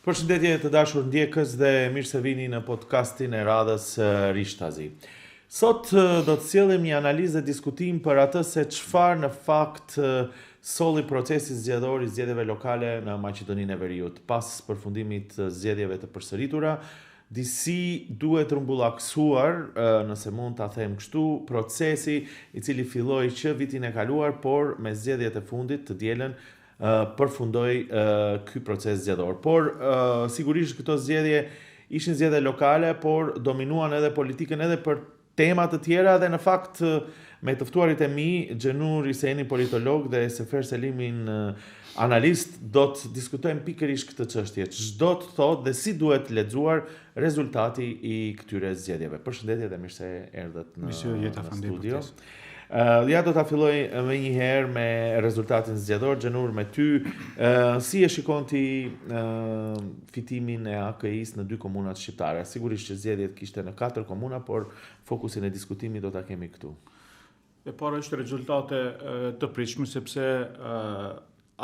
Përshëndetje të dashur ndjekës dhe mirë se vini në podcastin e radhës Rishtazi. Sot do të sjellim një analizë dhe diskutim për atë se çfarë në fakt solli procesi zgjedhor i zgjedhjeve lokale në Maqedoninë e Veriut. Pas përfundimit të zgjedhjeve të përsëritura, disi duhet rrumbullaksuar, nëse mund ta them kështu, procesi i cili filloi që vitin e kaluar, por me zgjedhjet e fundit të dielën përfundoi ky proces zgjedhor. Por sigurisht këto zgjedhje ishin zgjedhje lokale, por dominuan edhe politikën edhe për tema të tjera dhe në fakt me të ftuarit e mi, Xhenur Iseni, politolog, dhe Sefer Selimin, analist, do të diskutojmë pikërisht këtë çështje. Ç'do të thotë dhe si duhet lexuar rezultati i këtyre zgjedhjeve. Përshëndetje dhe mirë se erdhët në studio. Ja do ta filloj më një herë me rezultatin zgjedhor. Xhenur, me ty, si e shikon ti fitimin e AKI-s në 2 komunat shqiptare? Sigurisht që zgjedhjet kishte në 4 komuna, por fokusin e diskutimit do ta kemi këtu. E para është rezultate të pritshme, sepse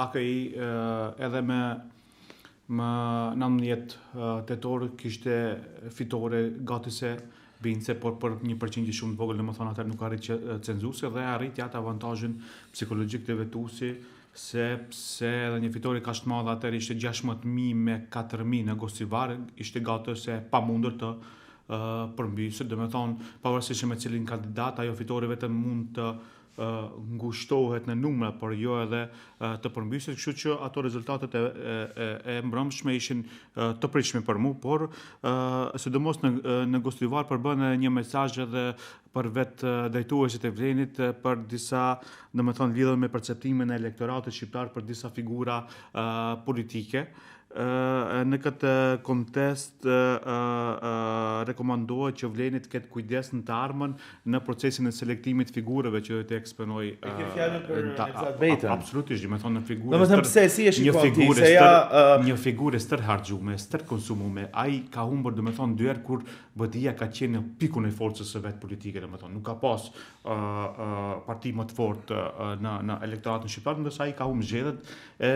AKI edhe me 19 tetor kishte fitore gati se bince, por për një përqindje shumë të vogël, domethënë atë nuk arrit cenzuese dhe arritja atë avantazhin psikologjik të vetuesi, sepse edhe një fitore kaq të madhe atëherë ishte 16.000 me 4.000 në Gosivar, ishte gati se pamundur të përmbysë, domethënë pavarësisht me cilin kandidat, ajo fitore vetëm mund të ngushtohet në numra, por jo edhe të përmbyset, kështu që ato rezultatet e mbrëmshme ishin të pritshme për mua, por sidomos në Gostivar përbën një mesazh edhe për vetë drejtuesit e Vlenit, për disa, domethënë lidhur me perceptimin e elektoratit shqiptar për disa figura politike. Në këtë kontest rekomandohet që Vleni të ketë kujdes në të ardhmen në procesin e selektimit figurave që do të eksponoj. Absolutisht, do të thonë në figurë. Domethënë pse si e shikon ti se një figurë stër harxhume, stër konsumume, ai ka humbur domethënë 2 herë kur BDI-ja ka qenë në pikun e forcës së vet politike, domethënë nuk ka pas parti më të fortë në elektoratin shqiptar, ndërsa ai ka humbur zgjedhjet,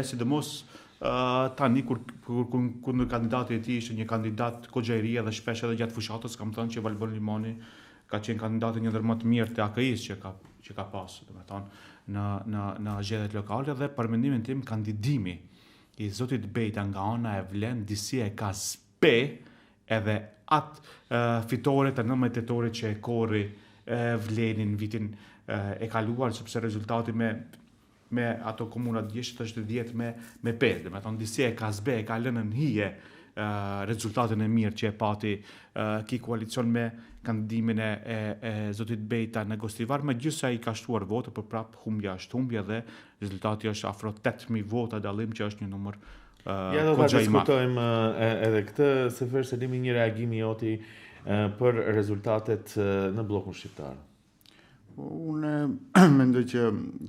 sidomos tani kur kandidati i tij ishte një kandidat goxha i ri dhe shpesh edhe gjatë fushatës kam thënë që Valbon Limoni ka qenë kandidati një ndër më të mirë të AKI-s që ka pas, domethënë në zgjedhjet lokale, dhe për mendimin tim kandidimi i zotit Bejta nga ana e Vlen disi e ka spe edhe atë fitore të 19 tetorit që e korri Vlenin vitin e kaluar, sepse rezultati me ato komunat djeshtë është 10 me 5. Domethënë disi e ka zbe, e ka lënë në hije rezultatin e mirë që e pati ki koalicion me kandidimin e zotit Bejta në Gostivar, megjithëse ai ka shtuar vota, por prap humbja është humbja dhe rezultati është afro 8.000 vota dallim, që është një numër ja do ta diskutojmë edhe këtë. Sefer Selimi, një reagim i joti për rezultatet në bllokun shqiptar. Unë mendoj që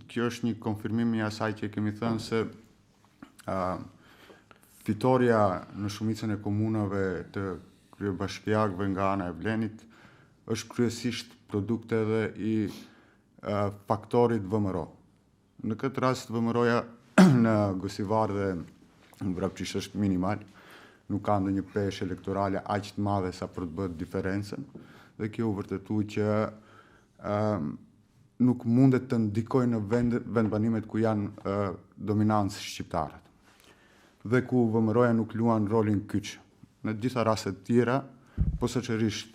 kjo është një konfirmim i asaj që kemi thënë se fitoria në shumicën e komunave të kryebashkiakëve nga ana e Vlenit është kryesisht produkt edhe i faktorit VMRO. Në këtë rast VMRO-ja në Gosivar dhe në Vrapçish është minimal, nuk ka ndonjë peshë elektorale aq të madhe sa për të bërë diferencën, dhe kjo u vërtetu që nuk mundet të ndikojnë në vendbanimet ku janë dominancë shqiptarët dhe ku VMRO-ja nuk luan rolin kyç. Në gjitha rastet tjera, posaçërisht,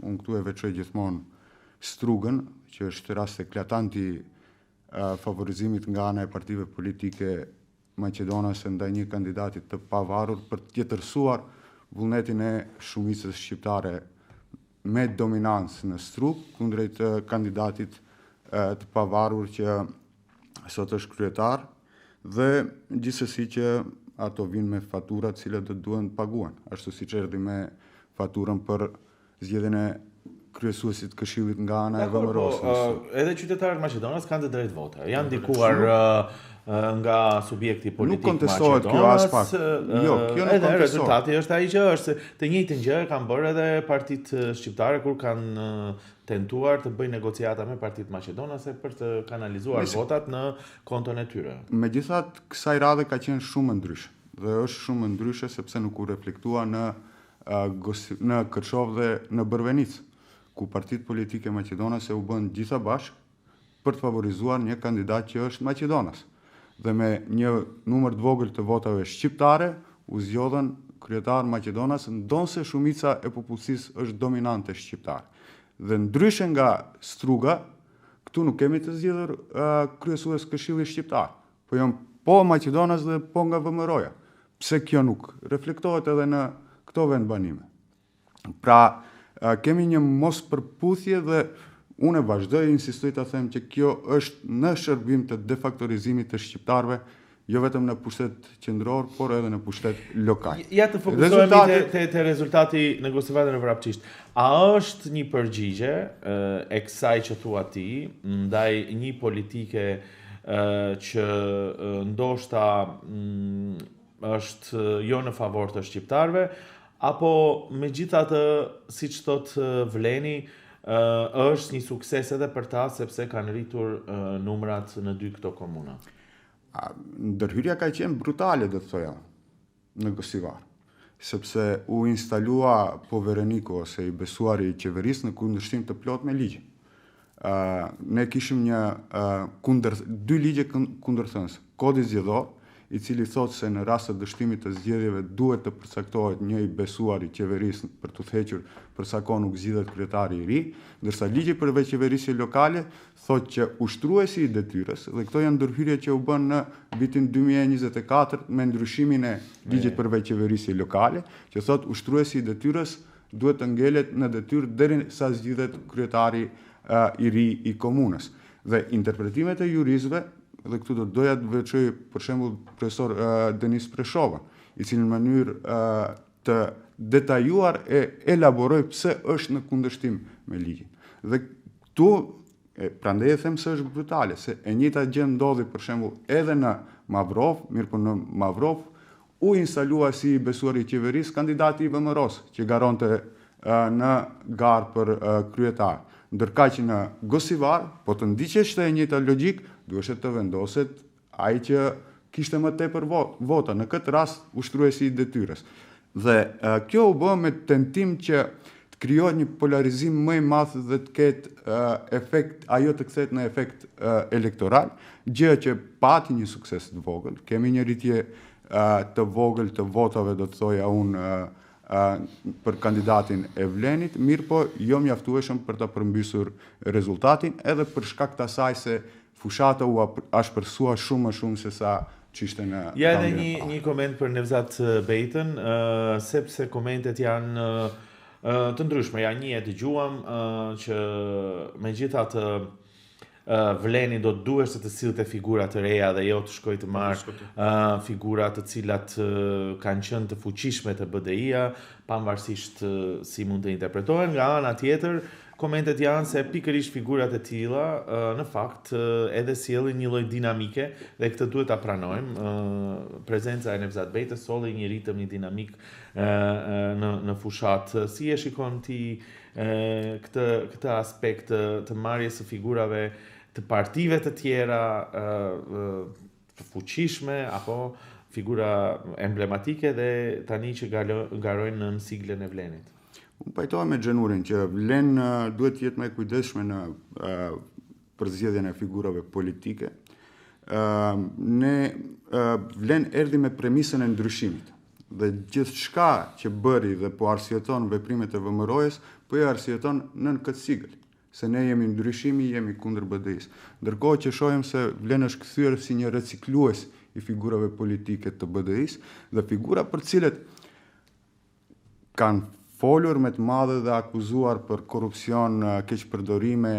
unë këtu e veçoj gjithmonë Strugën, që është rast eklatant i favorizimit nga ana e partive politike maqedonase ndaj një kandidati të pavarur për të tjetërsuar vullnetin e shumicës shqiptare me dominancë në Strug kundrejt kandidatit të pavarur që sot është kryetar, dhe gjithsesi që ato vinë me fatura të cilat do duhen të paguhen, ashtu siç erdhi me faturën për zgjedhjen e kryesuesit Këshillit nga ana e VMRO-s. Edhe qytetarët maqedonës kanë të drejtë vote. Janë ndikuar nga subjekti politik nuk kontestohet kjo as pak. Jo, kjo nuk kontestohet. Rezultati është ai që është të njëjtën gjë kanë bërë edhe partitë shqiptare kur kanë tentuar të bëjnë negociata me partitë maqedonase për të kanalizuar votat në konton e tyre. Megjithatë, kësaj radhe ka qenë shumë ndryshe. dhe është shumë ndryshe sepse nuk u reflektua në Kërshov dhe në Bërvenic, ku partitë politike maqedonase u bën gjitha bashkë për të favorizuar një kandidat që është Maqedonas. Dhe me një numër të vogël të votave shqiptare u zgjodhen kryetar Maqedonas, ndonse shumica e popullsisë është dominante shqiptare. Dhe ndryshe nga Struga, këtu nuk kemi të zgjedhur kryesues Këshillit Shqiptar, po Maqedonas dhe po nga VMRO-ja. Pse kjo nuk reflektohet edhe në këto vendbanime? Pra, kemi një mos përputhje dhe unë vazhdoj insistoj të them që kjo është në shërbim të defaktorizimit të shqiptarëve, jo vetëm në pushtet qendror, por edhe në pushtet lokal. Ja të fokusohemi te rezultati negociatave në vrapçisht. A është një përgjigje e kësaj që thua ti ndaj një politike që ndoshta është jo në favor të shqiptarëve, apo megjithatë, siç thot Vleni, është një sukses edhe për ta sepse kanë rritur numrat në 2 këto komuna? Ndërhyrja ka qenë brutale, do të thoja, në Gosivar, sepse u instalua povereniku ose i besuari i qeverisë në kundërshtim të plot me ligjin. Ne kishim dy ligje kundërthënës. Kodi zgjedhor, i cili thotë se në rast të dështimit të zgjedhjeve duhet të përcaktohet një i besuar i qeverisë për të udhëhequr për sa kohë nuk zgjidhet kryetari i ri, ndërsa ligji për veçeverisje lokale thotë që ushtruesi i detyrës, dhe këto janë ndërhyrje që u bën në vitin 2024 me ndryshimin e ligjit për veçeverisje lokale, që thotë ushtruesi i detyrës duhet të ngelet në detyrë deri sa zgjidhet kryetari i ri i komunës. Dhe interpretimet e juristëve, dhe këtu do doja të veçoj për shembull profesor Denis Preshova, i cili në mënyrë të detajuar e elaboroi pse është në kundërshtim me ligjin. Dhe këtu prandaj e them se është brutale, se e njëjta gjë ndodhi për shembull edhe në Mavrov, mirëpo në Mavrov u instalua si besuar i qeverisë kandidati i VMRO-s, që garonte në garë për kryetar. Ndërkaq që në Gosivar, po të ndiqeshte e njëjta logjik, duhet të vendoset ai që kishte më tepër vota, në këtë rast ushtruesi i detyrës. Dhe kjo u bë me tentim që të krijohet një polarizim më i madh dhe të ketë efekt, ajo të kthehet në efekt elektoral, gjë që pati një sukses të vogël. Kemi një rritje të vogël të votave, do të thoja unë, për kandidatin e Vlenit, mirë po jo mjaftueshëm për të përmbysur rezultatin, edhe për shkak të asaj se fushata u ashpërsua shumë më shumë se sa që ishte në... Ja edhe një koment për Nevzat Bejtën, sepse komentet janë të ndryshme. Ja një e dëgjuam që megjithatë Vleni do të duhet të sillte figura të reja dhe jo të shkoj të marrë figura të cilat kanë qenë të fuqishme të BDI-a, pavarësisht si mund të interpretohen. Nga ana tjetër, komentet janë se pikërisht figurat e tilla në fakt edhe sjellin një lloj dinamike dhe këtë duhet ta pranojmë. Prezenca e Nevzat Bejtës solli një ritëm, një dinamik në fushat. Si e shikon ti këtë aspekt të marrjes së figurave të partive të tjera të fuqishme apo figura emblematike dhe tani që garojnë në siglen e Vlenit? Unë pajtohem me Xhenurin që Vlen duhet të jetë më e kujdesshme në përzgjedhjen e figurave politike. Vlen erdhi me premisën e ndryshimit dhe gjithçka që bëri dhe po arsyeton veprimet e VMRO-s, po e arsyeton nën këtë sigël, se ne jemi ndryshimi, jemi kundër BDI-s. Ndërkohë që shohim se Vlen është kthyer si një reciklues i figurave politike të BDI-s dhe figura për cilët kanë folur me të madhe dhe akuzuar për korrupsion, keqpërdorime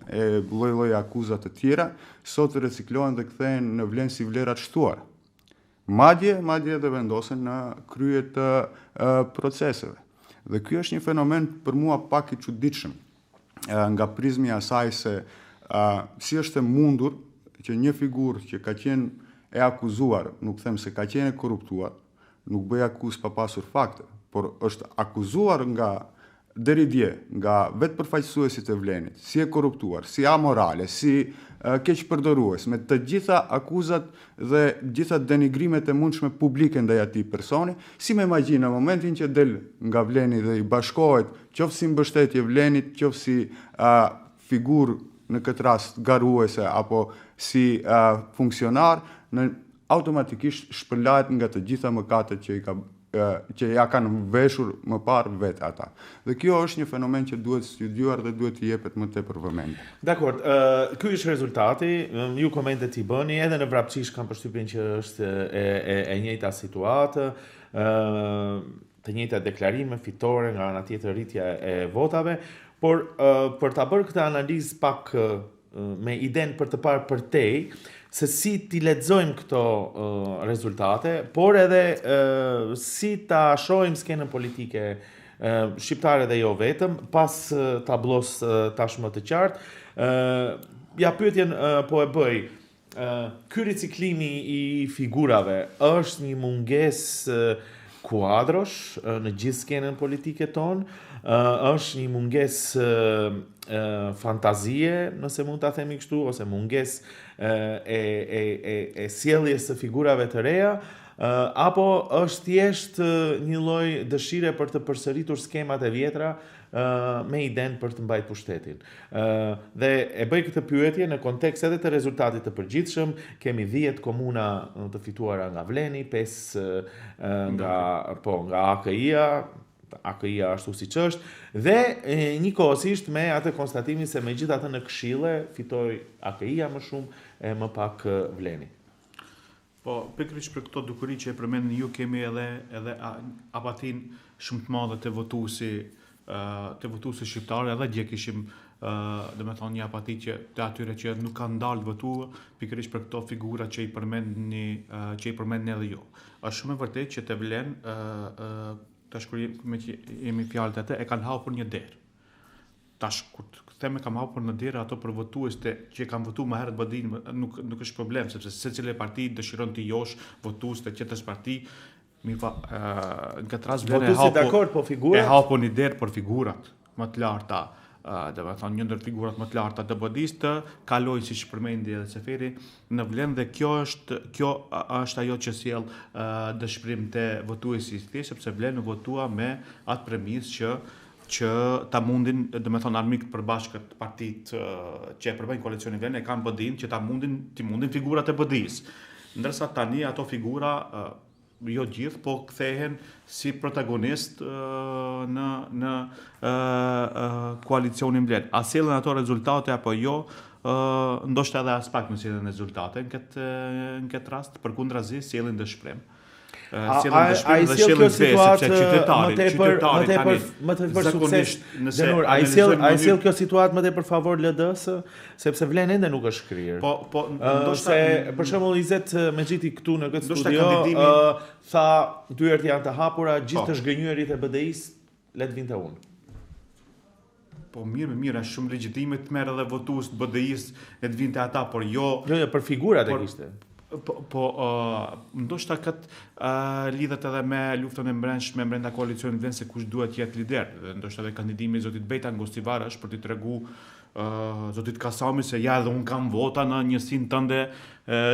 e lloj-lloj akuzat të tjera, sot reciklohen dhe kthehen në Vlen si vlera të shtuara. Madje edhe vendosen në krye të proceseve. Dhe ky është një fenomen për mua pak i çuditshëm, nga prizmi i asaj se si është e mundur që një figurë që ka qenë e akuzuar, nuk them se ka qenë e korruptuar, nuk bëj akuzë pa pasur fakte, por është akuzuar deri dje nga vetë përfaqësuesit e Vlenit, si e korruptuar, si amorale, si keq përdorues, me të gjitha akuzat dhe gjitha denigrimet e mundshme publike ndaj atij personi, si me magji në momentin që del nga Vleni dhe i bashkohet, qoftë si mbështetje Vlenit, qoftë si figurë në këtë rast garuese apo si funksionar, automatikisht shpërlahet nga të gjitha mëkatet që ja kanë veshur më parë vetë ata. Dhe kjo është një fenomen që duhet studiuar dhe duhet i jepet më tepër vëmendje. Dakor, ky është rezultati, ju komentet i bëni, edhe në vrapçish kam përshtypjen që është e njëjta situatë, të njëjta deklarime fitore nga ana tjetër rritja e votave, por për ta bërë këtë analizë pak me idenë për të parë përtej, se si ti lexojmë këto rezultate, por edhe si ta shohim skenën politike shqiptare dhe jo vetëm, pas tablos tashmë të qartë. Ja pyetjen po e bëj. Ky riciklimi i figurave është një mungesë kuadrosh në gjithë skenën politike tonë, është një mungesë fantazie, nëse mund ta themi kështu, ose mungesë e sjelljes së figurave të reja, apo është thjesht një lloj dëshire për të përsëritur skemat e vjetra me idenë për të mbajtur pushtetin. Dhe e bëj këtë pyetje në kontekst edhe të rezultatit të përgjithshëm, kemi 10 komuna të fituara nga Vleni, 5 nga AKI-a, AKI-a ashtu siç është, dhe njëkohësisht me atë konstatimin se megjithatë në këshille fitoi AKI-a më shumë e më pak Vleni. Po, pikërisht për këto dukuri që e përmendni ju, kemi edhe apatin shumë të madhe të votuesi shqiptarë, edhe dje kishim domethënë një apati të atyre që nuk kanë dalë të votuar, pikërisht për këto figura që i përmendni edhe ju. Është shumë e vërtetë që të Vlen tash kur jemi fjalët atë e kanë hapur një derë. Tash kur them e kam hapur në derë ato për votuesit që kanë votuar më herët BDI nuk është problem, sepse secila parti dëshiron të josh votuesit të qetrës parti. Në këtë rast Vlen e hapur një derë për figurat më të larta, domethënë një ndër figurat më të larta të BDI-s të kalojnë, siç përmendi edhe Seferi, në Vlen, dhe kjo është ajo që sjell dëshpërim te votuesi i thjeshtë, sepse Vlen u votua me atë premisë që ta mundin, domethënë armikët përbashkët partitë që e përbëjnë koalicionin Vlen e kanë BDI-n që ta mundin figurat e BDI-s. Ndërsa tani ato figura jo gjithë, po kthehen si protagonist në koalicionin Vlen. A sjellën ato rezultate apo jo? Ndoshta edhe as pak nuk sjellën rezultate në këtë rast, përkundrazi sjellin dëshpërim. A i sjell kjo situatë më tepër sukses? A i sjell kjo situatë më tepër favor LDS-së, sepse Vlen ende nuk është kryer. Po ndoshta për shembull Izet Mexhiti këtu në këtë studio tha dyert janë të hapura, gjithë të zhgënjyerit e BDI-s le të vinte unë. Po mirë, është shumë legjitime të merr edhe votues të BDI-s le të vinte ata, por jo për figurat e kishte. Po ndoshta këtë lidhet edhe me luftën e brendshme brenda koalicionit Vlen, se kush duhet të jetë lider. Dhe ndoshta edhe kandidimi i zotit Bejta Ngostivar është për t'i treguar zotit Kasami se ja edhe un kam vota në njësinë tënde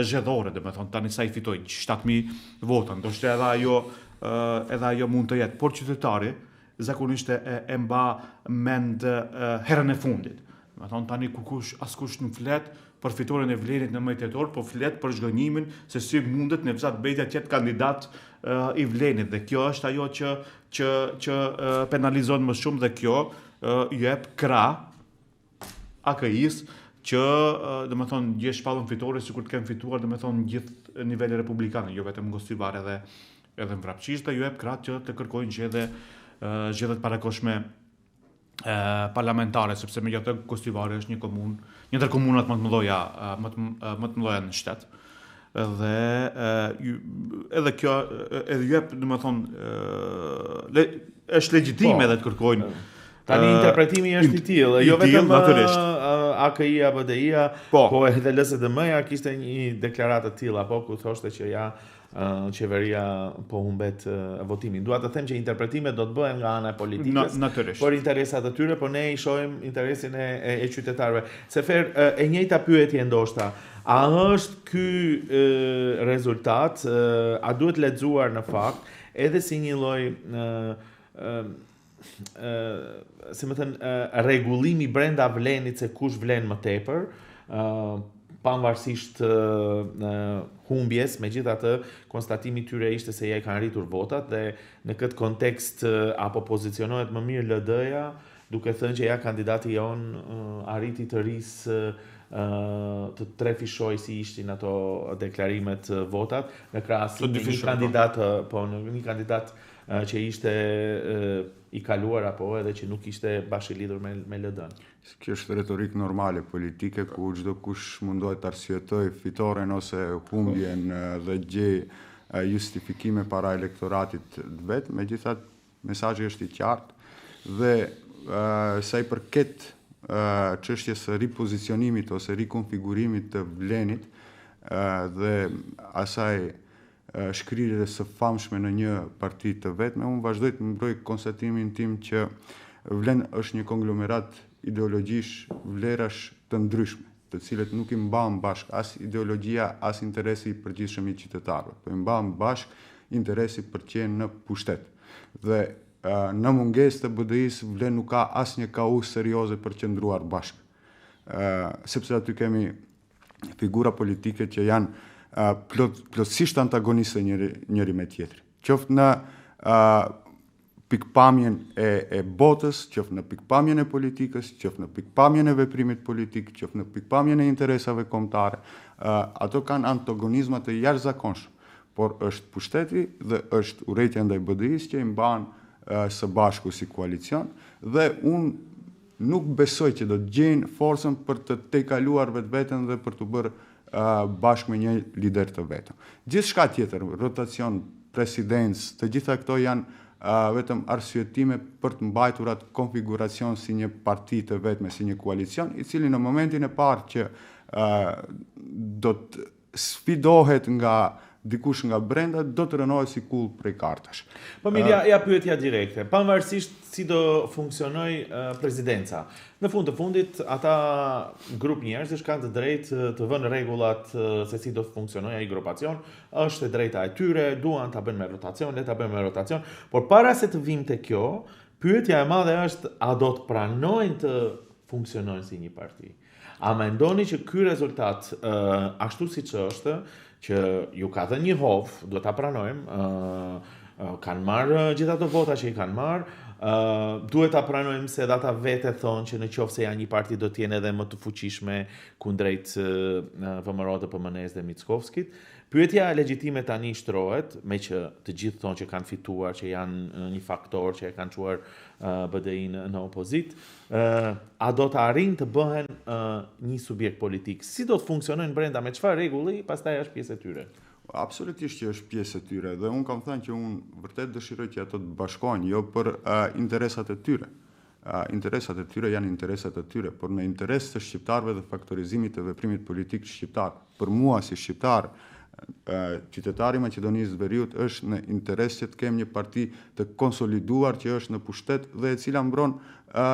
zgjedhore, domethënë tani sa i fitoi 7.000 vota. Ndoshta edhe ajo mund të jetë, por qytetari zakonisht e mba mend herën e fundit. Domethënë tani askush nuk flet për fitoren e Vlenit në muaj tetor, po flet për zhgënjimin se si mundet Nevzat Bejta të jetë kandidat i Vlenit, dhe kjo është ajo që penalizon më shumë, dhe kjo jep krah AKI-s që domethënë gjej shpallën fitore sikur të kenë fituar domethënë gjithë nivele republikane, jo vetëm Ngostivar edhe në Vrapçish, dhe ju jep krah që të kërkojnë zgjedhjet parakoshme parlamentare, sepse megjithatë Ngostivari është një ndër komunat më të mëdha në shtet. Dhe edhe kjo edhe jep domethënë është legjitime edhe të kërkojnë. Tani interpretimi është i tillë, jo vetëm AKI-a, BDI-a, po edhe LSDM-ja kishte një deklaratë të tillë apo ku thoshte që ja qeveria po humbet votimin. Dua të them që interpretimet do të bëhen nga ana e politikës për interesat e tyre, por ne i shohim interesin e qytetarëve. Sefer, e njëjta pyetje ndoshta. A është ky rezultat, a duhet lexuar në fakt edhe si një lloj se më thënë, rregullimi brenda vlenit se kush vlen më tepër, pavarësisht humbjes, megjithatë konstatimi i tyre ishte se ja i kanë rritur votat dhe në këtë kontekst apo pozicionohet më mirë LD-ja, duke thënë që ja kandidati jon arriti të rrisë të trefishoj si ishtin ato deklarimet votat në krahasim me një kandidat që ishte i kaluar apo edhe që nuk ishte bashkë lidhur me LD-n. Kjo është retorikë normale politike ku çdo kush mundohet të arsyetoj fitoren ose humbjen dhe gjej justifikime para elektoratit vet, megjithatë mesazhi është i qartë dhe sa i përket çështjes së ripozicionimit ose rikonfigurimit të vlenit dhe asaj shkrirjes së famshme në një parti të vetme, unë vazhdoj të mbroj konstatimin tim që vlen është një konglomerat ideologjish, vlerash të ndryshme, të cilët nuk i mban bashk as ideologjia, as interesi i përgjithshëm i qytetarëve, po i mban bashk interesi për të qenë në pushtet. Dhe në mungesë të BDI-s vlen nuk ka asnjë kauz serioze për të qëndruar bashk. Sepse aty kemi figura politike që janë plotësisht antagoniste njëri me tjetrin. Qoftë në pikpamjen e botës, qoftë në pikpamjen e politikës, qoftë në pikpamjen e veprimit politik, qoftë në pikpamjen e interesave kombëtare, ato kanë antagonizma të jashtëzakonshëm, por është pushteti dhe është urrejtja ndaj BDI-s që i mban së bashku si koalicion dhe unë nuk besoj që do të gjejnë forcën për të tejkaluar vetveten dhe për të bërë bashkë me një lider të vetëm. Gjithçka tjetër, rotacion, presidencë, të gjitha këto janë vetëm arsyetime për të mbajtur atë konfiguracion si një parti të vetme, si një koalicion, i cili në momentin e parë që do të sfidohet nga dikush nga brenda, do të rënohet si kull prej kartash. Po mirë, ja pyetja direkte. Pavarësisht si do funksionoj presidenca. Në fund të fundit, ata grup njerëzish kanë të drejtë të vënë rregullat se si do të funksionojë ai grupacion, është e drejta e tyre, duan ta bëjnë me rotacion, le ta bëjmë me rotacion, por para se të vim te kjo, pyetja e madhe është a do të pranojnë të funksionojnë si një parti? A mendoni që ky rezultat ashtu siç është, që ju ka dhënë një hov, duhet ta pranojmë, kanë marrë gjitha ato vota që i kanë marrë, duhet ta pranojmë se edhe ata vetë thonë që në qoftë se janë një parti do të jenë edhe më të fuqishme kundrejt VMRO, PMN-s dhe Mickovskit. Pyetja legjitime tani shtrohet, me që të gjithë thonë që kanë fituar, që janë një faktor që e kanë çuar BDI-n në opozit, a do të arrijnë të bëhen një subjekt politik? Si do të funksionojnë brenda, me çfarë rregulli, pastaj është pjesë e tyre? Absolutisht që është pjesë e tyre dhe unë kam thënë që unë vërtet dëshiroj që ato të bashkohen, jo për interesat e tyre. Interesat e tyre janë interesat e tyre, por në interes të shqiptarëve dhe faktorizimit të veprimit politik shqiptar, për mua si shqiptar, qytetari Maqedonisë së Veriut është në interes që të kemë një parti të konsoliduar që është në pushtet dhe e cila mbron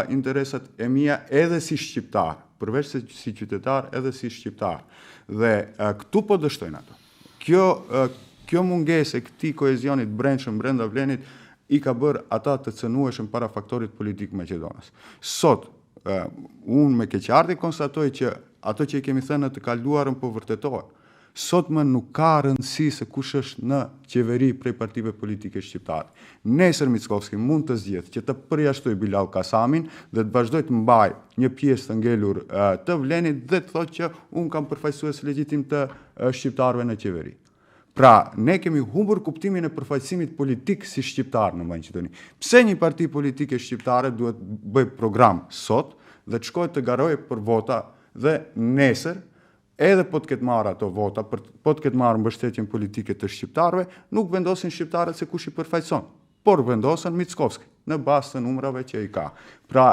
interesat e mia edhe si shqiptar, përveç se si qytetar edhe si shqiptar. Dhe këtu po dështojnë ato. Kjo mungesë e këtij koezionit brendshëm brenda vlenit i ka bërë ata të cënueshëm para faktorit politik maqedonës. Sot unë me keqardhje konstatoj që ato që i kemi thënë në të kaluarën po vërtetohen. Sot më nuk ka rëndësi se kush është në qeveri prej partive politike shqiptare. Nesër Mickovski mund të zgjedhë që të përjashtoj Bilal Kasamin dhe të vazhdoj të mbaj një pjesë të ngelur të vlenit dhe të thotë që unë kam përfaqësues legjitim të shqiptarëve në qeveri. Pra, ne kemi humbur kuptimin e përfaqësimit politik si shqiptar në Maqedoni. Pse një parti politike shqiptare duhet bëj program sot dhe të shkojë të garojë për vota dhe nesër edhe po të ketë marrë ato vota, po të ketë marrë mbështetjen politike të shqiptarëve, nuk vendosin shqiptarët se kush i përfaqëson, por vendosen Mickovski në bazë të numrave që i ka. Pra,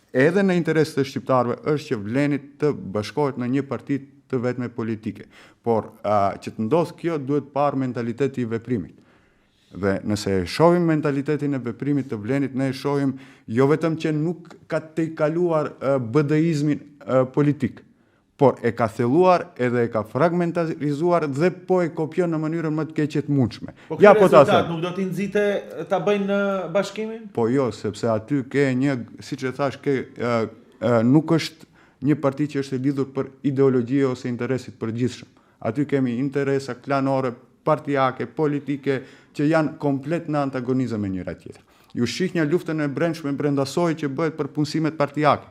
edhe në interes të shqiptarëve është që vlenit të bashkohet në një parti të vetme politike. Por që të ndodhë kjo duhet parë mentaliteti i veprimit. Dhe nëse e shohim mentalitetin e veprimit të Vlenit, ne e shohim jo vetëm që nuk ka të kaluar BD-izmin politik, por e ka thelluar edhe e ka fragmentarizuar dhe po e kopjon në mënyrën më të keqe të mundshme. Po kjo rezultat nuk do t'i nxite ta bëjnë në bashkimin? Po jo, sepse aty ke një, siç e thash, nuk është një parti që është e lidhur për ideologji ose interesit përgjithshëm. Aty kemi interesa klanore, partijake, politike, që janë komplet në antagonizëm me njëra tjetër. Ju shih një luftën e brendshme brenda soi që bëhet për punësimet partijake.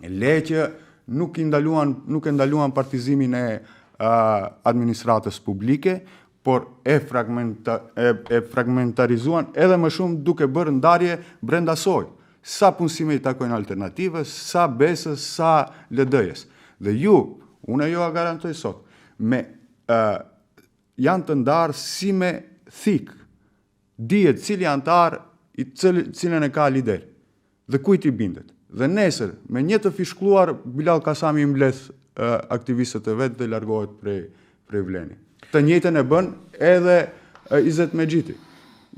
Le që nuk e ndaluan partizimin e administratës publike, por e fragmentarizuan edhe më shumë duke bërë ndarje brenda soi. Sa punësime i takojnë alternativës, sa besës, sa LD-jes. Dhe unë jo a garantoj sot, janë të ndarë si me thik, dihet cili antar i cilën e ka lider, dhe kujt i bindet. Dhe nesër, me një të fishkluar, Bilal Kasami i mbledh aktivistët e vetë dhe largohet prej Vlenit. Të njëjtën e bën edhe Izet Mexhiti.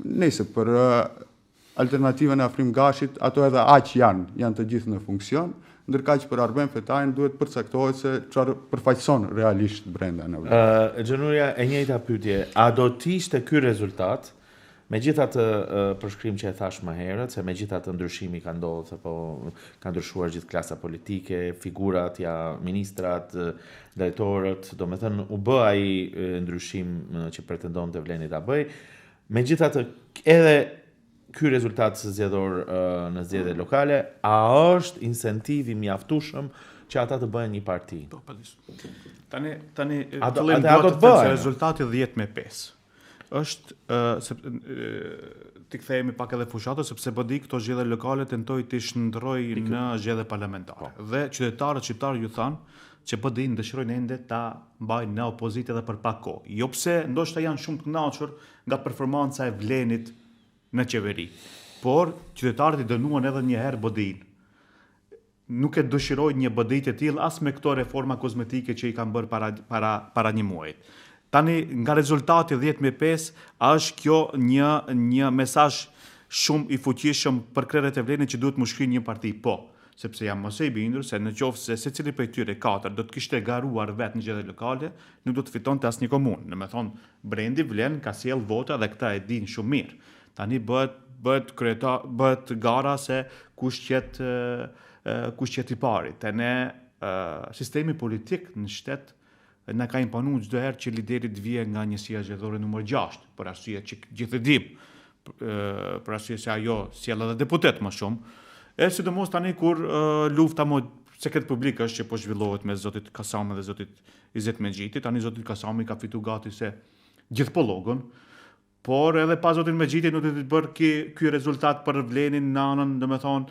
Nëse për alternativën e Afrim Gashit, ato edhe aq janë të gjithë në funksion, ndërkaq për Arben Fetajin duhet përcaktohet se çfarë përfaqëson realisht brenda në Vlenë. Xhenuria, e njëjta pyetje, a do të ishte ky rezultat me gjitha të përshkrim që e thash më herët, se me gjitha të ndryshimi ka ndodhur, apo ka ndryshuar gjithë klasa politike, figurat, ministrat, drejtorët, do me thënë u bë ai ndryshim që pretendon të Vleni ta bëj. Megjithatë, edhe ky rezultat zgjedhor në zgjedhjet lokale, a është incentiv i mjaftueshëm që ata të bëhen një parti? Po, tani do të bëhen rezultati 10-5. Është të kthehemi pak edhe fushatës, sepse BDI këto zgjedhje lokale tentoi të shndrojë në zgjedhje parlamentare. Dhe qytetarët shqiptar ju thanë që BDI dëshirojnë ende ta mbajnë në opozitë edhe për pak kohë. Jo pse ndoshta janë shumë të kënaqur nga performanca e Vlenit në qeveri, por qytetarët i dënuan edhe një herë BDI-n. Nuk e dëshirojnë një BDI të tillë as me këto reforma kozmetike që i kanë bërë para një muaji. Tani, nga rezultati 10-5, është kjo një mesazh shumë i fuqishëm për krerët e Vlenit që duhet më shkruajnë një parti. Po, sepse jam mos e bindur se në qoftë se secili prej tyre 4 do të kishte garuar vetë në zgjedhjet lokale, nuk do të fitonte asnjë komunë. Do të thonë, brendi Vlen ka sjell vota dhe këta e dinë shumë mirë. Tani bëhet gara se kush qet i pari. Tani sistemi politik në shtet na ka imponuar çdo herë që lideri të vijë nga njësia zgjedhore numër 6, për arsye që gjithë e dim, për arsye se ajo sjell edhe deputet më shumë. E sidomos tani kur lufta më sekret publik është që po zhvillohet me zotit Kasami dhe zotit Izet Mexhiti, tani zotit Kasami ka fitu gati se gjithë pollogun, por edhe pa zotin Mexhiti nuk do të bërë ky rezultat për Vlenin në anën, domethënë,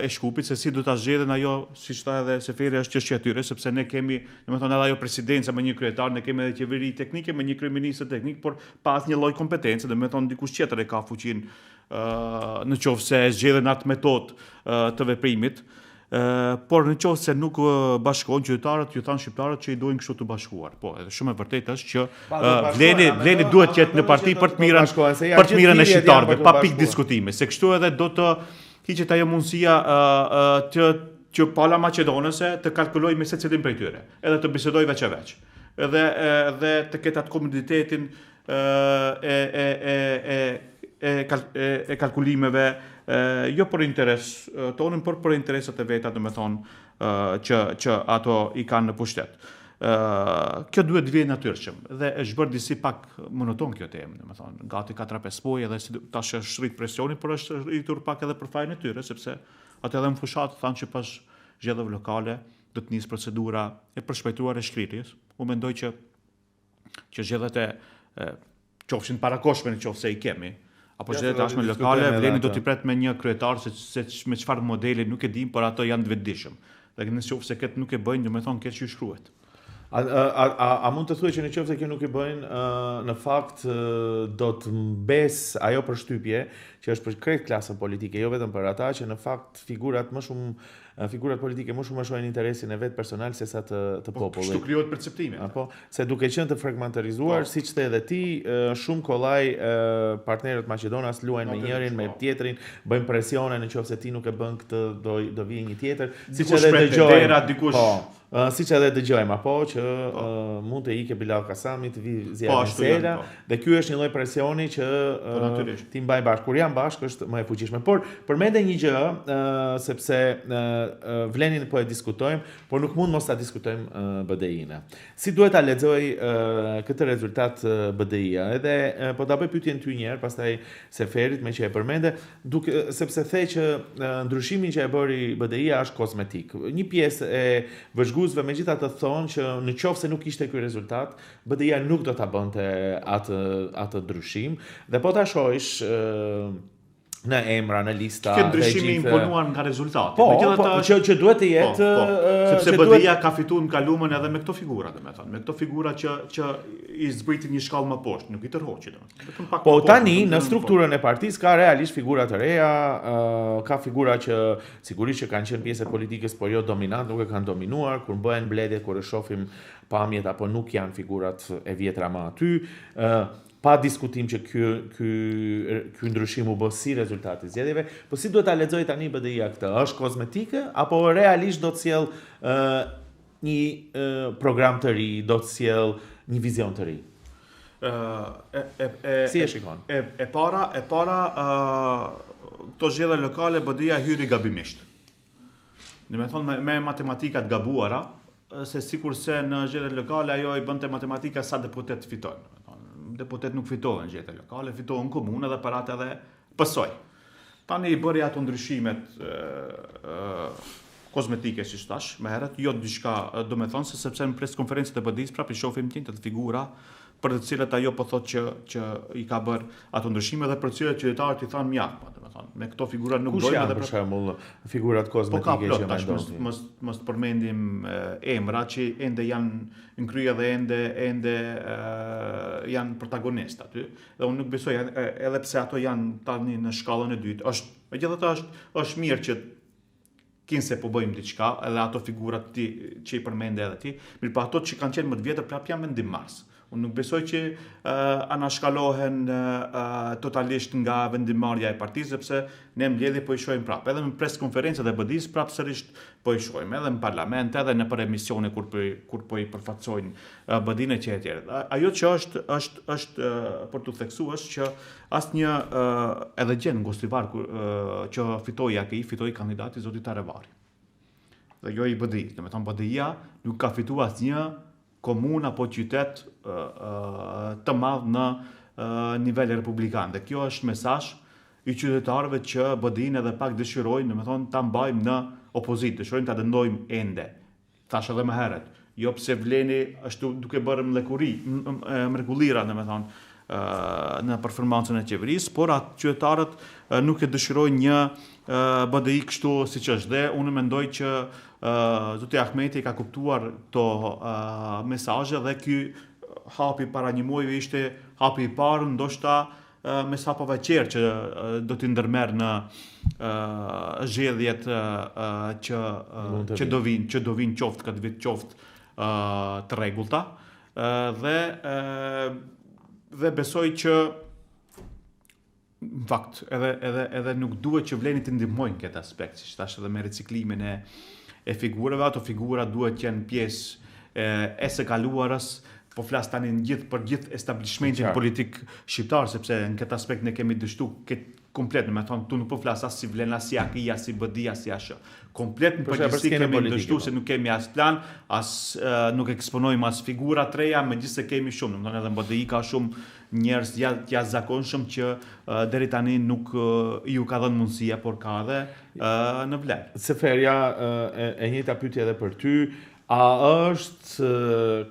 e Shkupit, se si do ta zgjedhin ajo, siç tha edhe Seferi, është çështja e tyre, sepse ne kemi, domethënë, edhe ajo presidenca me një kryetar, ne kemi edhe qeveri teknike me një kryeminist teknik, por pa asnjë lloj kompetence, domethënë dikush tjetër e ka fuqinë në qoftë se zgjedhin atë metodë të veprimit. Por në qoftë se nuk bashkohen qytetarët, ju thanë shqiptarët që i duhen kështu të bashkuar. Po, edhe shumë e vërtetë është që Vleni duhet të jetë në parti për të mirën e shqiptarëve, pa pikë diskutimi, se kështu edhe do të hiqet ajo mundësia që pala maqedonëse të kalkulojë me secilin prej tyre, edhe të bisedojë veç e veç. Edhe të ketë atë komunitetin e kalkulimeve, jo për interes tonin, por për interesat e veta, do me thonë, që ato i kanë në pushtet. Kjo duhet të vijë natyrshëm dhe është bërë disi pak monoton kjo temë, do me thonë, gati 4-5 muaj edhe tash është rrit presioni, por është rritur pak edhe për fajin e tyre, sepse atë edhe në fushat thanë që pas zgjedhjeve lokale do të nisë procedura e përshpejtuar e shkrirjes. U mendoj që zgjedhjet e qofshin parakoshme në qoftë se i kemi, apo zgjedhjet e tashme lokale, Vleni do t'i pret me një kryetar se me çfarë modeli nuk e dim, por ato janë të vetëdijshëm. Dhe në qoftë se këtë nuk e bëjnë, do me thonë keq ju shkruhet. A mund të thuaj që në qoftë se kjo nuk e bëjnë, në fakt do të mbes ajo përshtypje që është për krejt klasën politike, jo vetëm për ata që në fakt figurat më shumë figurat politike më shumë shohin interesin e vet personal se sa të popullit. Kështu krijohet perceptimi. Apo se duke qenë të fragmentarizuar, siç the edhe ti, shumë kollaj partnerët Maqedonas luajnë me njërin, me tjetrin, bëjnë presione nëse ti nuk e bën këtë do vijë një tjetër, siç edhe dëgjojmë. Siç edhe dëgjojmë apo që mund të ikë Bilal Kasami të vi Zia Sela dhe ky është një lloj presioni që ti mbaj bashkë. Kur janë bashkë është më e fuqishme. Por përmende një gjë, sepse vlenin po e diskutojmë, por nuk mund mos ta diskutojmë BDI-n. Si duhet ta lexoj këtë rezultat BDI-a? Edhe po ta bëj pyetjen ty një herë, pastaj Seferit me që e përmende, sepse the që ndryshimin që e bëri BDI-a është kozmetik. Një pjesë e vëzhguesve megjithatë thonë që në qoftë se nuk ishte ky rezultat, BDI-a nuk do ta bënte atë ndryshim dhe po ta shohësh në emra, në lista. Këtë ndryshimi imponuar nga rezultati. Që duhet të jetë... Sepse BDI-a ka fituar në kaluamën edhe me këto figura, domethënë, me këto figura që i zbritin një shkallë më poshtë, nuk i tërhoqi domethënë. Po tani në strukturën e partisë ka realisht figura të reja, ka figura që sigurisht që kanë qenë pjesë politikës, por jo dominant, nuk e kanë dominuar, kur bëhen mbledhje, kur e shohim pamjet apo nuk janë figurat e vjetra më aty. Pa diskutim që ky ndryshim u bë si rezultati i zgjedhjeve, po si duhet ta lexoj tani BDI-a këtë? Është kozmetike apo realisht do të sjell një program të ri, do të sjell një vizion të ri? Si e shikon? E para këto zgjedhje lokale BDI-a hyri gabimisht. Domethënë me matematika të gabuara, se sikurse në zgjedhjet lokale ajo i bënte matematika sa deputet fitojnë. Deputet nuk fitohen zgjedhje lokale, fitohen komune dhe parat edhe pësoj. Tani i bëri ato ndryshimet kozmetike, si thash, më herët, jo diçka, do me thonë, sepse në preskonferencët e BDI-s prapë i shohim të figura për të cilët ajo po thotë që i ka bërë ato ndryshime dhe për të cilët qytetarët i thanë mjaft, me këto figura nuk dojnë. Kush janë për shembull figurat kozmetike që mendon? Mos përmendim emra që ende janë në krye dhe ende janë protagonistë aty. Dhe unë nuk besoj edhe pse ato janë tani në shkallën e dytë. Megjithatë është mirë që kinse po bëjmë diçka, edhe ato figurat që i përmende edhe ti, mirë pa ato që kanë qenë më të vjetër prapë janë vendimmarrës. Unë nuk besoj që anashkalohen totalisht nga vendimmarrja e partisë, sepse ne mbledhje po i shohim prapë. Edhe në preskonferencët e BDI-s prapë sërish po i shohim, edhe në parlament, edhe në për emisione kur po i përfaqësojnë BDI-n e tjetër. Ajo që është për të theksuar është që asnjë edhe gjën në Gostivar që fitoi kandidati zoti Tarevari. Dhe jo i BDI, domethënë BDI-a nuk ka fituar asnjë komunë apo qytet të madh në nivel republikan. Dhe kjo është mesazh i qytetarëve që BDI-n edhe pak dëshirojnë, domethënë ta mbajmë në opozitë, dëshirojnë ta dëndojmë ende. Thash edhe më herët, jo pse vleni ashtu duke bërë mrekullira, domethënë në performancën e qeverisë, por atë qytetarët nuk e dëshirojnë një BDI kështu siç është. Dhe unë mendoj që zoti Ahmeti ka kuptuar këto mesazhe dhe ky hapi para një muaji ishte hapi i parë, ndoshta me sa pavaqer që do t'i ndërmerr në zgjedhjet që do vinë qoftë këtë vit qoftë të rregullta dhe besoj që në fakt edhe nuk duhet që vlenit të ndihmojnë këtë aspekt, siç thash edhe me riciklimin e figurave, ato figura duhet që jenë pjesë e së kaluarës, po flas tani për gjithë establishmentin politik shqiptar, sepse në këtë aspekt ne kemi dështu këtë komplet, me thonë, tu nuk po flas as si vlen, as si AKI, as si BDI, as si ashtë. Komplet në përgjithësi kemi dështu se nuk kemi as plan, as nuk eksponojmë as figura të reja, megjithëse kemi shumë, edhe në BDI ka shumë njerëz jashtëzakonshëm që deri tani nuk ju ka dhënë mundësia, por ka edhe në vlerë. Seferja, e njëjta pyetje edhe për ty. A është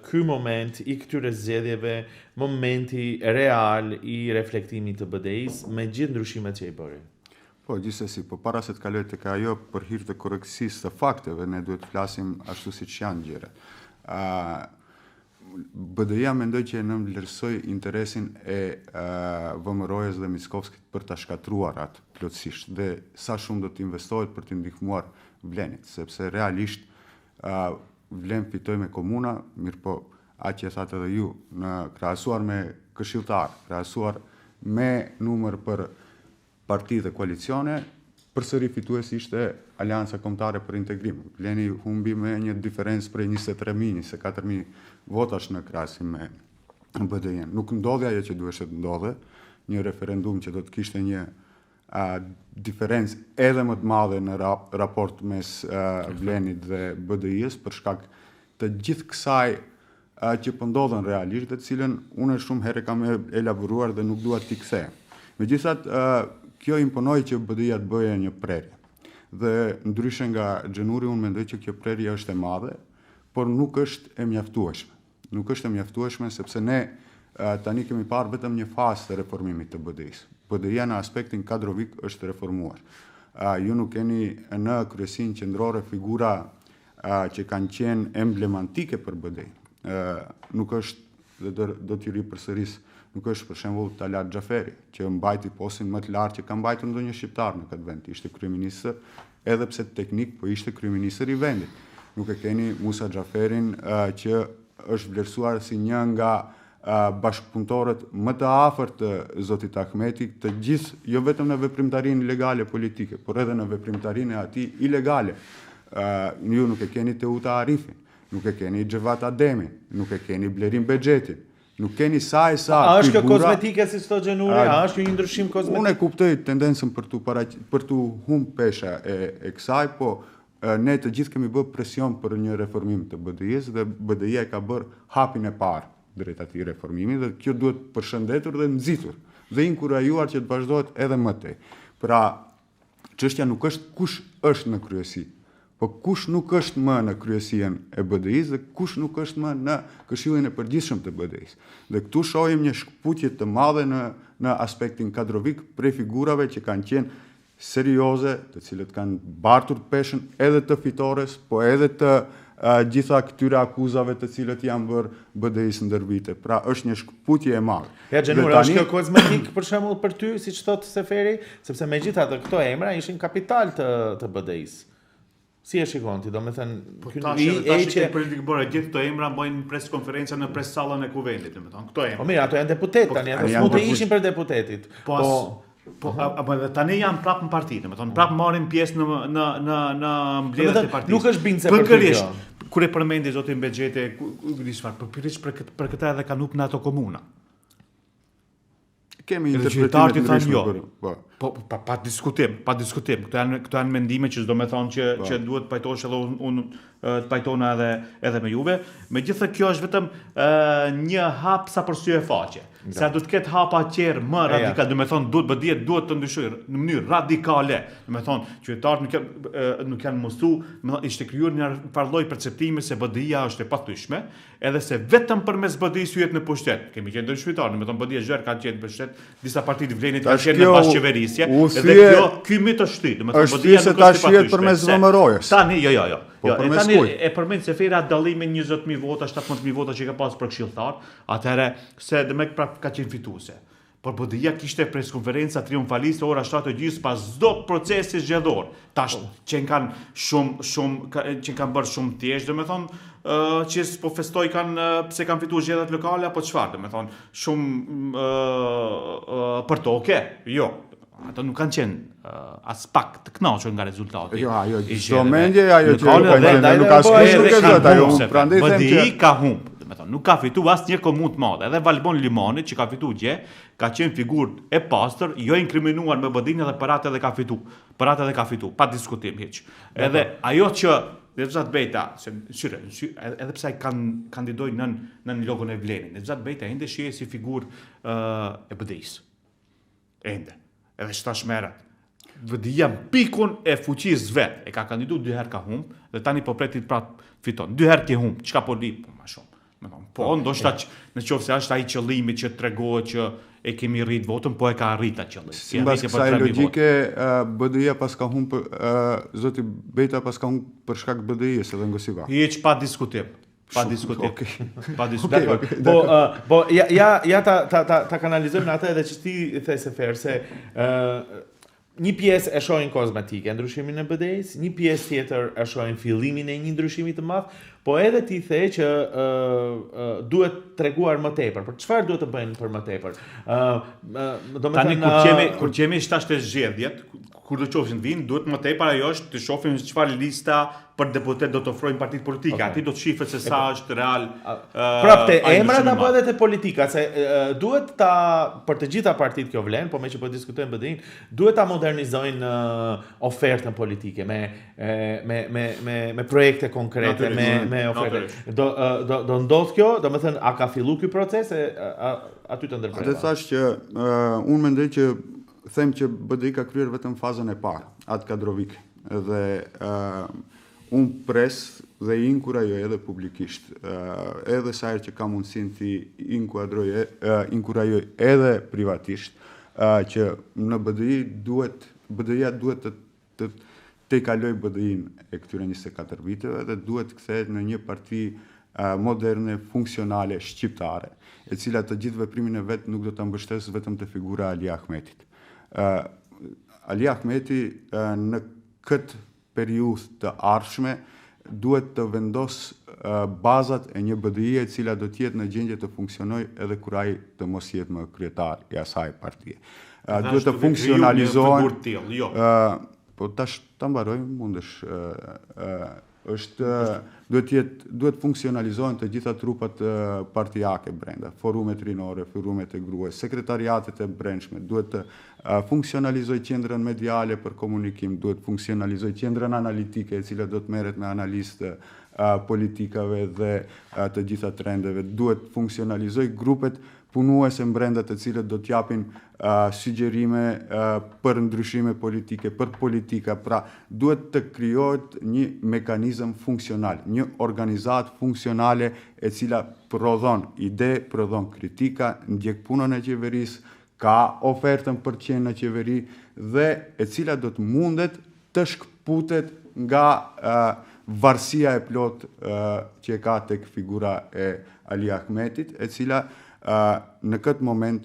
ky moment i këtyre zgjedhjeve momenti real i reflektimit të BDI-s me gjithë ndryshimet që i bëri? Po, gjithsesi, po para se të kaloj tek ajo për hir të korrekcisë të fakteve, ne duhet të flasim ashtu siç janë gjërat. BDI-a mendoj që në vlerësoj interesin e VMRO-s dhe Mickovskit për ta shkatruar atë plotësisht dhe sa shumë do të investohet për të ndihmuar Vlenit, sepse realisht Vlen fitoi me komuna, mirë po atë që thatë edhe ju, në krahasuar me këshilltar, krahasuar me numër për parti dhe koalicione, përsëri fituesi ishte Aleanca Kombëtare për Integrim. Vleni humbi me një diferencë prej 23.000, 24.000 votash në krahasim me BDI-n. Nuk ndodhi ajo që duheshte të ndodhe, një referendum që do të kishte një diferencë edhe më të madhe në raport mes Vlenit dhe BDI-s për shkak të gjithë kësaj që po ndodhen realisht, dhe të cilën unë shumë herë kam elaboruar dhe nuk dua t'i kthehem. Megjithatë, kjo imponoi që BDI-ja të bëje një prerje. Dhe ndryshe nga Xhenuri, unë mendoj që kjo prerje është e madhe, por nuk është e mjaftueshme. Nuk është e mjaftueshme sepse ne tani kemi parë vetëm një fazë të reformimit të BDI-s. BDI-ja në aspektin kadrovik është reformuar. Ju nuk keni në kryesinë qendrore figura që kanë qenë emblematike për BDI. Nuk është, dhe do t'ju ripërsëris, nuk është për shembull Talat Xhaferi, që mbajti postin më të lartë që ka mbajtur ndonjë shqiptar në këtë vend. Ishte kryeministër, edhe pse teknik, po ishte kryeministër i vendit. Nuk e keni Musa Xhaferin, që është vlerësuar si një nga bashkëpunëtorët më të afërt të zotit Ahmeti, të gjithë, jo vetëm në veprimtarinë ilegale politike, por edhe në veprimtarinë e atij ilegale. Ju nuk e keni Teuta Arifin, nuk e keni Xhevat Ademi, nuk e keni Blerin Bexhetin, nuk keni sa A është kjo kozmetike si sto Xhenuri? A është një ndryshim kozmetik? Unë e kuptoj tendencën për tu humb pesha e kësaj, po ne të gjithë kemi bërë presion për një reformim të BDI-s dhe BDI-ja ka bërë hapin e parë drejt atij reformimi dhe kjo duhet përshëndetur dhe nxitur dhe inkurajuar që të vazhdohet edhe më tej. Pra, çështja nuk është kush është në kryesi, po kush nuk është më në kryesinë e BDI-s dhe kush nuk është më në Këshillin e Përgjithshëm të BDI-s. Dhe këtu shohim një shkputje të madhe në aspektin kadrovik prej figurave që kanë qenë serioze, të cilët kanë bartur peshën edhe të fitores, po edhe të gjitha këtyre akuzave të cilët janë bërë BDI-s ndër vite. Pra, është një shkputje e madhe. Ja, Xhenuri, është kjo kozmetik për shembull për ty, siç thotë Seferi, sepse megjithatë këto emra ishin kapital të BDI-s. Si e shikon ti, domethënë, tash që politikë bërë gjithë këto emra bëjnë preskonferenca në pressallën e Kuvendit, domethënë, këto emra. Po mirë, ato janë deputet tani, ato s'mund të ishin për deputetit. Po tani janë prapë në parti, domethënë, prapë marrin pjesë në mbledhjet e partisë. Nuk është bindse për kjo. Kur e përmendi zotin Bexheti, di çfarë, për këtë edhe kanë hupë në ato komuna. Kemi interpretimet të ndryshme për. Po pa diskutim. Këto janë mendime që do të thonë që duhet të pajtohesh edhe unë të pajtona edhe me juve. Megjithëse kjo është vetëm një hap sa për sy e faqe. Sa do të ketë hapa tjerë më radikal, do të thonë duhet të ndryshojë në mënyrë radikale. Do të thonë qytetarët nuk kanë mësuar, ishte krijuar një farlloj perceptimi se BDI-ja është e pathyeshme, edhe se vetëm përmes BDI-s hyhet në pushtet. Kemi qenë ndër qytetarë, do të thonë BDI-ja zgjer kanë qenë në pushtet, disa parti të Vlenit kanë qenë në bashkëqeverisje, edhe ky mit është shtyt, do të thonë BDI-ja nuk është e përmes VMRO-s. Tani jo. Tani e përmend se Fera dallimin 20.000 vota, 17.000 vota që ka pas për këshilltar, atëherë se demek prap ka qenë fituese. Por BDI-ja kishte preskonferenca triumfaliste ora 7:30 pas çdo procesi zgjedhor. Tash që kanë bërë shumë thjesht, domethënë që po festoj pse kanë fituar zgjedhjet lokale apo çfarë, domethënë shumë për toke. Jo. Ato nuk kanë qenë as pak të kënaqur nga rezultati. Jo, ajo çdo mendje ajo që nuk ka asgjë prandaj them që BDI ka humb. Domethënë nuk ka fituar asnjë komunë të madhe. Edhe Valbon Limani që ka fituar gjë, ka qenë figurë e pastër, jo inkriminuar me BDI-n edhe paratë edhe ka fituar. Pa diskutim hiç. Edhe ajo që Nevzat Bejta, edhe pse ai kandidoi nën logon e Vlenit, Nevzat Bejta ende shihet si figurë e BDI-s. Ende. Edhe shtash merret. BDI-ja pikun e fuqisë vet. E ka kandiduar 2 herë ka humb dhe tani po pretit prap fiton. 2 herë ke humb, çka po li më shumë. Po ndoshta nëse është ai qëllimi që tregohet që e kemi rrit votën, po e ka arrit atë qëllim. Sipas kësaj logjike, BDI-ja pas ka humb zoti Bejta pas ka humb për shkak BDI-s edhe ngosiva. Hiç pa diskutim. Pa diskutim. Po ja ta kanalizojmë në atë edhe që ti the Sefer se një pjesë e shohin kozmetike ndryshimin e BDI-s, një pjesë tjetër e shohin fillimin e një ndryshimi të madh, po edhe ti the që duhet treguar më tepër. Për çfarë duhet të bëjnë për më tepër? Tani kur qemi shtash të zgjedhjet, kur do qofshin të vinë, duhet më tepër ajo është të shohim çfarë lista për deputet do të ofrojnë partitë politike. Aty do të shihet se sa është real. Prapë te emrat apo edhe te politika, se duhet ta për të gjitha partitë kjo vlen, po me që po diskutojmë BDI-n, duhet ta modernizojnë ofertën politike me projekte konkrete, me oferte. Do ndodh kjo, domethënë a ka fillu ky proces aty të ndërprerë. Atë thash që unë mendoj që them që BDI ka kryer vetëm fazën e parë, atë kadrovik. Dhe unë pres dhe i inkurajoj edhe publikisht, edhe sa herë që ka mundësinë ti inkurajoj edhe privatisht, që në BDI-ja duhet të te kaloj BDI-n e këtyre 24 viteve dhe duhet të kthehet në një parti moderne, funksionale, shqiptare, e cila të gjithë veprimin e vet nuk do ta mbështesë vetëm te figura Ali Ahmetit. Ali Ahmeti në këtë periudhë të ardhshme duhet të vendos bazat e një BDI e cila do të jetë në gjendje të funksionojë edhe kur ai të mos jetë më kryetar i asaj partie. Duhet të funksionalizojnë. Po tash ta mbaroj, mundesh. Duhet funksionalizohen të gjitha trupat partijake brenda, forumet rinore, forumet e gruas, sekretariatet e brendshme, duhet të funksionalizoj qendrën mediale për komunikim, duhet funksionalizoj qendrën analitike e cila do të merret me analizë të politikave dhe të gjitha trendeve, duhet funksionalizoj grupet punuese brenda të cilët do të japin sugjerime për ndryshime politike, për politika, pra duhet të krijohet një mekanizëm funksional, një organizat funksionale e cila prodhon ide, prodhon kritika, ndjek punën e qeverisë, ka ofertën për të qenë në qeveri dhe e cila do të mundet të shkputet nga varësia e plot që ka tek figura e Ali Ahmetit, e cila në këtë moment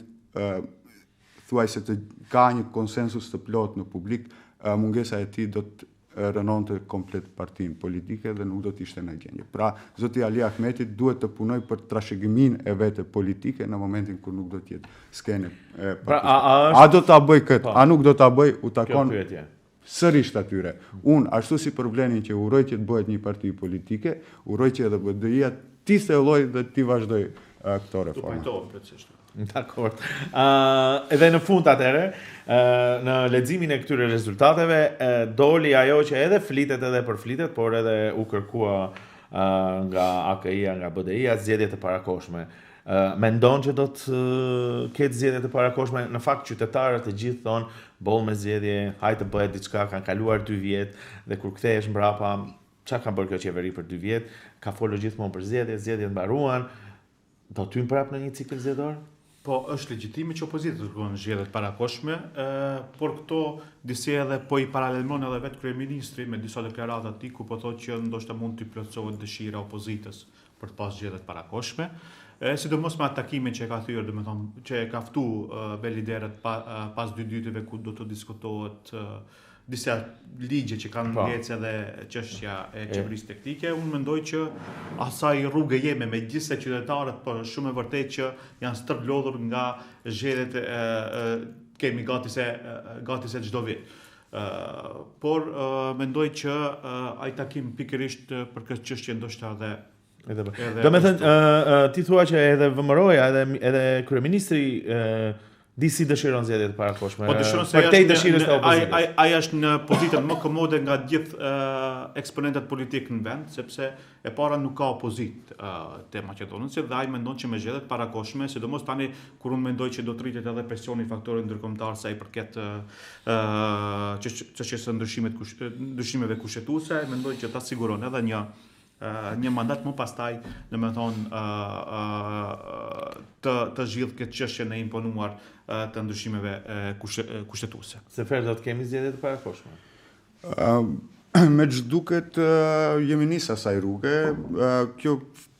thuaj se të ka një konsensus të plot në publik, mungesa e tij do të rënonte komplet partinë politike dhe nuk do të ishte në gjendje. Pra, zoti Ali Ahmeti duhet të punoj për trashëgiminë e vete politike në momentin kur nuk do të jetë skene e partisë. A do ta bëj këtë, a nuk do ta bëj, u takon sërish atyre. Unë, ashtu si për Vlenin që uroj që të bëhet një parti politike, uroj që edhe BDI-ja ti thelloj dhe ti vazhdoj këto reforma. Tu pajtohem plotësisht. Dakor. Edhe në fund atëre, në leximin e këtyre rezultateve doli ajo që edhe flitet edhe për flitet, por edhe u kërkua nga AKI-ja, nga BDI-ja zgjedhje të parakoshme. Mendon që do të ketë zgjedhje të parakoshme? Në fakt qytetarët e gjithë thonë boll me zgjedhje, hajde të bëhet diçka, kanë kaluar 2 vjet dhe kur kthehesh mbrapa, çka ka bërë kjo qeveri për 2 vjet? Ka folur gjithmonë për zgjedhje, zgjedhjet mbaruan. Do të hyjmë prapë në një cikël zgjedhor? Po, është legjitime që opozita të kërkon zgjedhje të parakoshme, por këto disi edhe po i paralelmon edhe vetë kryeministri me disa deklarata të tij ku po thotë që ndoshta mund të plotësohet dëshira opozitës për të pas zgjedhje të parakoshme. Sidomos me takimin që e ka thyer, domethënë që e ka ftuar be liderët pas 2 ditëve ku do të diskutohet disa ligje që kanë ngecë edhe çështja e qeverisë teknike. Unë mendoj që asaj rrugë jeme me gjithë se qytetarët, por shumë e vërtet që janë stërblodhur nga zgjedhjet kemi gati se çdo vit. Por mendoj që ai takim pikërisht për këtë çështje ndoshta do me thënë, ti thua që edhe VMRO-ja, edhe kryeministri disi dëshiron zgjedhje të parakoshme. Po dëshiron se ai është në pozitën më komode nga gjithë eksponentët politikë në vend, sepse e para nuk ka opozitë te Maqedonës dhe ai mendon që me zgjedhje të parakoshme, sidomos tani kur unë mendoj që do të rritet edhe presioni i faktorit ndërkombëtar sa i përket çështjes së ndryshimeve kushtetuese, mendoj që ta siguron edhe një mandat më pastaj, domethënë të zgjidh këtë çështje në imponuar të ndryshimeve kushtetuese. Sefer do të kemi zgjedhje të parakoshme? Me ç'duket jemi nis asaj rruge, kjo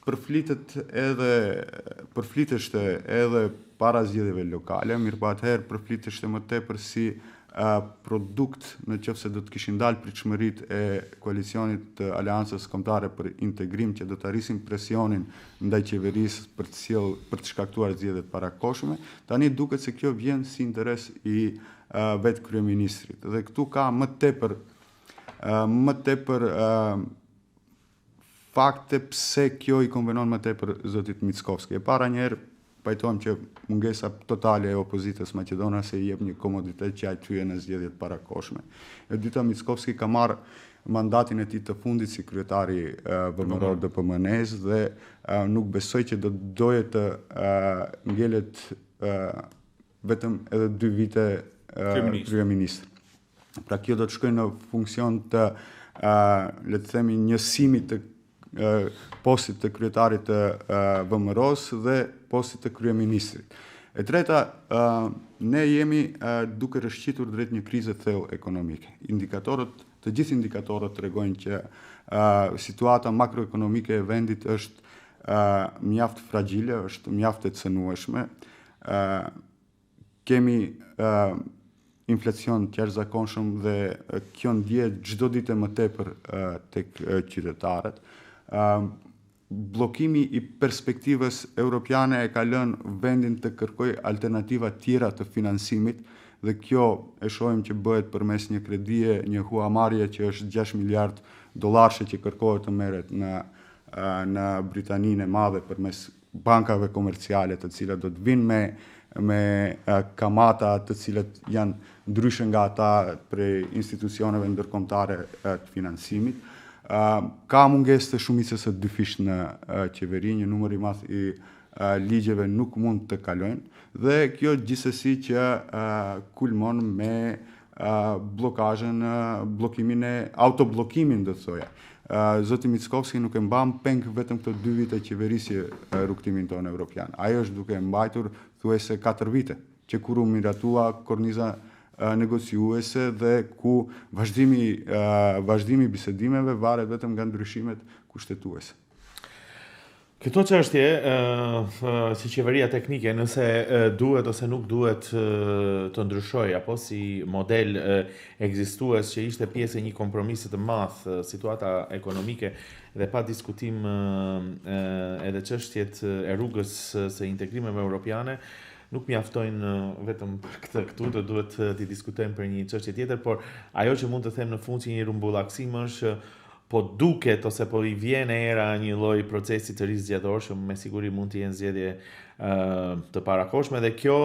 përfliteshte edhe para zgjedhjeve lokale, mirë po atëherë përfliteshte më tepër si produkt në qoftë se do të kishin dalë pritshmëritë e koalicionit të Aleancës Kombëtare për Integrim që do të arrisin presionin ndaj qeverisë për të shkaktuar zgjedhjet parakohshme, tani duket se kjo vjen si interes i vetë kryeministrit. Dhe këtu ka më tepër fakte pse kjo i konvenon më tepër zotit Mickovski. E para njerë pajtojmë që mungesa totale e opozitës maqedonase i jep një komoditet që ai thye në zgjedhjet parakohshme. E dyta, Mickovski ka marrë mandatin e tij të fundit si kryetari vëmëror DPMN-s dhe nuk besoj që do doje të ngelet vetëm edhe 2 vite kryeminist. Pra kjo do të shkojë në funksion të le të themi njësimit të postit të kryetarit të VMRO-s dhe postit të kryeministrit. E treta, ne jemi duke rrëshqitur drejt një krize thellë ekonomike. Të gjithë indikatorët tregojnë që situata makroekonomike e vendit është mjaft fragile, është mjaft e cënueshme. Kemi inflacion të jashtëzakonshëm dhe kjo ndjehet çdo ditë më tepër tek qytetarët. Bllokimi i perspektivës europiane e ka lënë vendin të kërkojë alternativa tjera të financimit dhe kjo e shohim që bëhet përmes një kredie, një huamarrje që është $6 miliard që kërkohet të merret në Britaninë e Madhe përmes bankave komerciale të cilat do të vinë me kamata të cilat janë ndryshe nga ata prej institucioneve ndërkombëtare të financimit. Ka mungesë të shumicës së dyfish në qeveri, një numër i madh i ligjeve nuk mund të kalojnë dhe kjo gjithsesi që kulmon me autoblokimin do të thoja. Zoti Mickovski nuk e mban peng vetëm këto 2 vite qeverisje rrugtimin tonë evropian. Ajo është duke mbajtur thuajse 4 vite, që kur u miratua korniza negociuese dhe ku vazhdimi bisedimeve varet vetëm nga ndryshimet kushtetuese. Këto çështje si qeveria teknike, nëse duhet ose nuk duhet të ndryshoj, apo si model ekzistues që ishte pjesë e një kompromisi të madh, situata ekonomike dhe pa diskutim edhe çështjet e rrugës së integrimeve europiane, nuk mjaftojnë vetëm për këtu, do duhet të diskutojmë për një çështje tjetër, por ajo që mund të them në fund si një rumbullaksim është po duket ose po i vjen era një lloj procesi të rizgjedhor që me siguri mund të jenë zgjedhje të parakohshme dhe kjo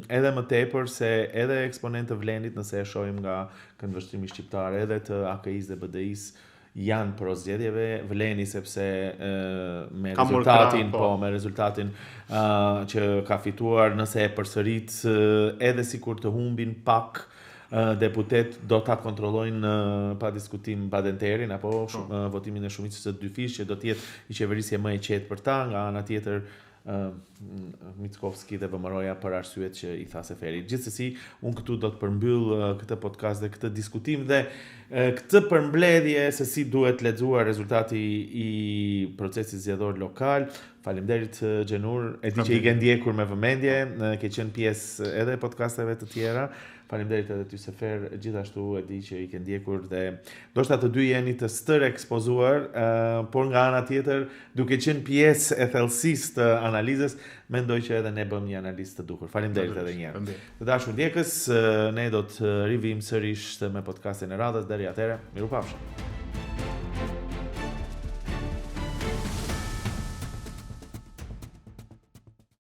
edhe më tepër se edhe eksponent të vlendit nëse e shohim nga këndvështrimi shqiptar edhe të AKI-s dhe BDI-s janë pro zgjedhjeve, vleni sepse me rezultatin që ka fituar nëse e përsërit edhe sikur të humbin pak deputet do ta kontrollojnë pa diskutim badenterin apo votimin e shumicës së dyfish që do të jetë i qeverisje më e qetë për ta, nga ana tjetër Mickovski dhe VMRO-ja për arsyet që i tha Seferi. Gjithsesi, unë këtu do të përmbyll këtë podcast dhe këtë diskutim dhe këtë përmbledhje se si duhet lexuar rezultati i procesit zgjedhor lokal. Faleminderit Xhenur, e di që i ke ndjekur me vëmendje, ke qenë pjesë edhe podcasteve të tjera. Faleminderit edhe ty Sefer, gjithashtu e di që i ke ndjekur dhe ndoshta të dy jeni të stër ekspozuar, por nga ana tjetër, duke qenë pjesë e thellësisë të analizës, mendoj që edhe ne bëm një analizë të duhur. Faleminderit edhe një herë. Të dashur ndjekës, ne do të rivijmë sërish me podcastin e radhës, deri atëherë, mirupafshim.